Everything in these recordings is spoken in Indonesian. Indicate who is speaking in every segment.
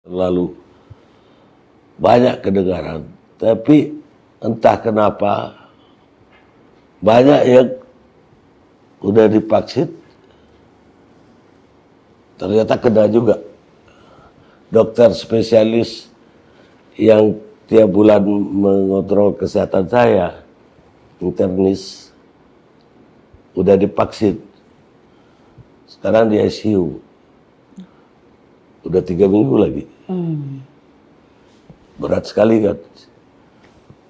Speaker 1: Terlalu banyak kedengaran, tapi entah kenapa banyak yang udah divaksin ternyata kena juga. Dokter spesialis yang tiap bulan mengontrol kesehatan saya, internis, udah divaksin, sekarang di ICU, udah 3 minggu lagi. Berat sekali kan.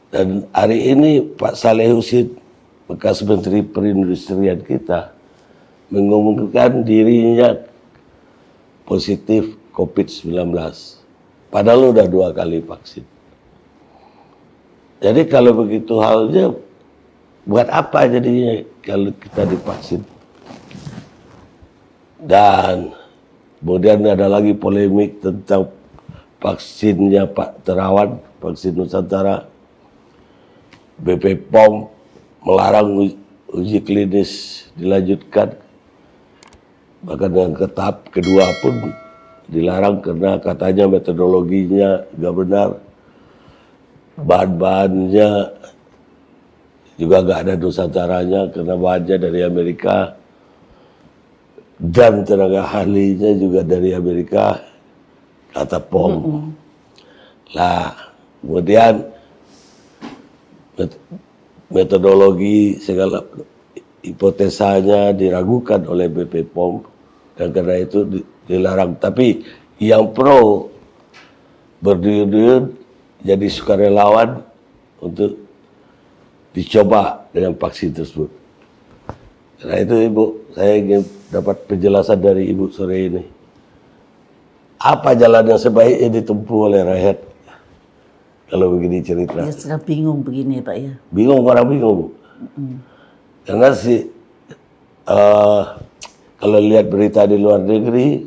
Speaker 1: Dan hari ini Pak Saleh Husin, bekas Menteri Perindustrian kita, mengumumkan dirinya positif COVID-19. Padahal udah 2 kali vaksin. Jadi kalau begitu halnya, buat apa jadinya kalau kita divaksin? Dan kemudian ada lagi polemik tentang vaksinnya Pak Terawan, vaksin Nusantara. BP POM melarang uji klinis dilanjutkan. Bahkan dengan tahap kedua pun dilarang karena katanya metodologinya nggak benar. Bahan-bahannya juga nggak ada Nusantaranya karena bahannya dari Amerika. Dan tenaga ahlinya juga dari Amerika, kata POM. Lah, kemudian metodologi segala hipotesanya diragukan oleh BP POM dan karena itu dilarang. Tapi yang pro berduyun-duyun jadi sukarelawan untuk dicoba dengan vaksin tersebut. Karena itu Ibu, saya ingin dapat penjelasan dari Ibu sore ini. Apa jalan yang sebaiknya ditempuh oleh rakyat kalau begini cerita?
Speaker 2: Ya sudah bingung begini Pak ya.
Speaker 1: Bingung, orang bingung Bu. Karena kalau lihat berita di luar negeri,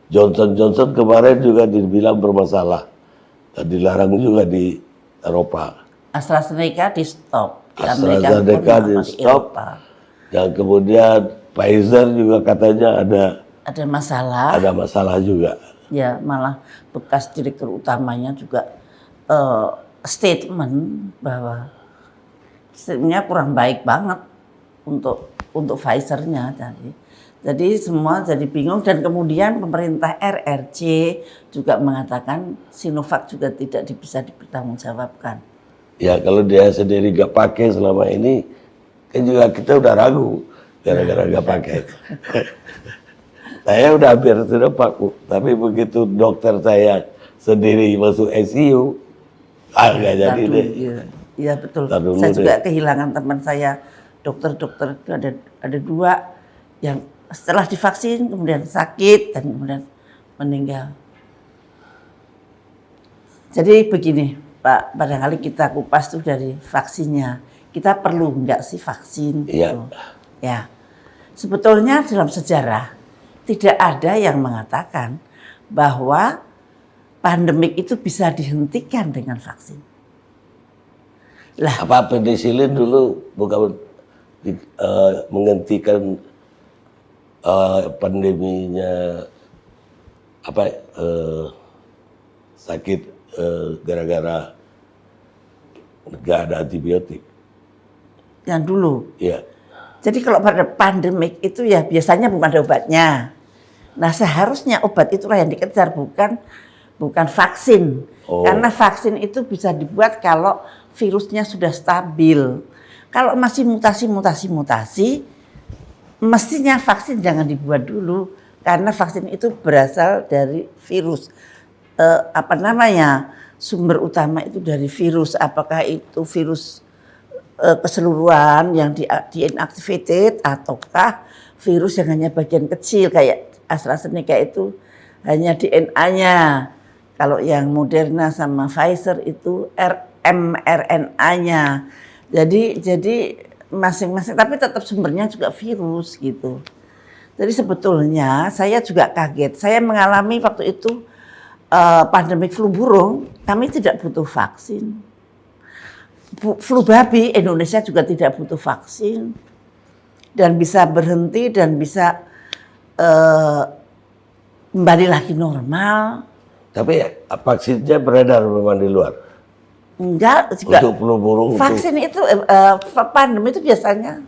Speaker 1: Johnson kemarin juga dibilang bermasalah. Dan dilarang juga di Eropa.
Speaker 2: AstraZeneca di stop.
Speaker 1: AstraZeneca di stop. Dan kemudian Pfizer juga katanya
Speaker 2: ada masalah.
Speaker 1: Ada masalah juga.
Speaker 2: Ya malah bekas direktur utamanya juga statement bahwa statementnya kurang baik banget untuk Pfizer-nya tadi. Jadi semua jadi bingung dan kemudian pemerintah RRC juga mengatakan Sinovac juga tidak bisa dipertanggungjawabkan. Ya
Speaker 1: kalau dia sendiri gak pakai selama ini, kan juga kita udah ragu gara-gara gak pakai. Saya udah hampir sudah paku, tapi begitu dokter saya sendiri masuk ICU, nggak jadi deh.
Speaker 2: Iya betul. Saya juga kehilangan teman saya, dokter-dokter itu ada 2 yang setelah divaksin kemudian sakit dan kemudian meninggal. Jadi begini Pak, barangkali kita kupas tuh dari vaksinnya. Kita perlu nggak sih vaksin?
Speaker 1: Iya.
Speaker 2: Gitu. Ya, sebetulnya dalam sejarah tidak ada yang mengatakan bahwa pandemik itu bisa dihentikan dengan vaksin. Lah,
Speaker 1: apa penicillin dulu bukan menghentikan pandeminya sakit gara-gara nggak ada antibiotik.
Speaker 2: Yang dulu.
Speaker 1: Iya.
Speaker 2: Jadi kalau pada pandemik itu ya biasanya belum ada obatnya. Nah seharusnya obat itulah yang dikejar bukan vaksin. Karena vaksin itu bisa dibuat kalau virusnya sudah stabil. Kalau masih mutasi, mestinya vaksin jangan dibuat dulu. Karena vaksin itu berasal dari virus. Sumber utama itu dari virus. Apakah itu virus keseluruhan yang di-inactivated ataukah virus yang hanya bagian kecil kayak AstraZeneca itu hanya DNA-nya. Kalau yang Moderna sama Pfizer itu mRNA-nya. Jadi masing-masing tapi tetap sumbernya juga virus gitu. Jadi sebetulnya saya juga kaget. Saya mengalami waktu itu pandemik flu burung, kami tidak butuh vaksin. Flu babi Indonesia juga tidak butuh vaksin dan bisa berhenti dan bisa kembali lagi normal.
Speaker 1: Tapi vaksinnya beredar memang di luar.
Speaker 2: Enggak juga.
Speaker 1: Untuk flu burung.
Speaker 2: Vaksin itu pandemi itu biasanya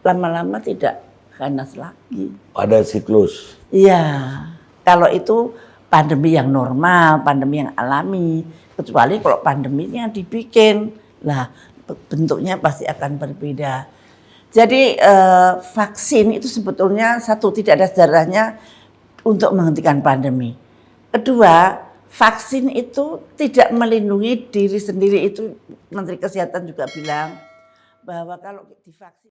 Speaker 2: lama-lama tidak ganas lagi.
Speaker 1: Ada siklus.
Speaker 2: Iya, kalau itu pandemi yang normal, pandemi yang alami. Kecuali kalau pandeminya dibikin, lah bentuknya pasti akan berbeda. Jadi vaksin itu sebetulnya satu, tidak ada sejarahnya untuk menghentikan pandemi. Kedua, vaksin itu tidak melindungi diri sendiri. Itu Menteri Kesehatan juga bilang bahwa kalau divaksin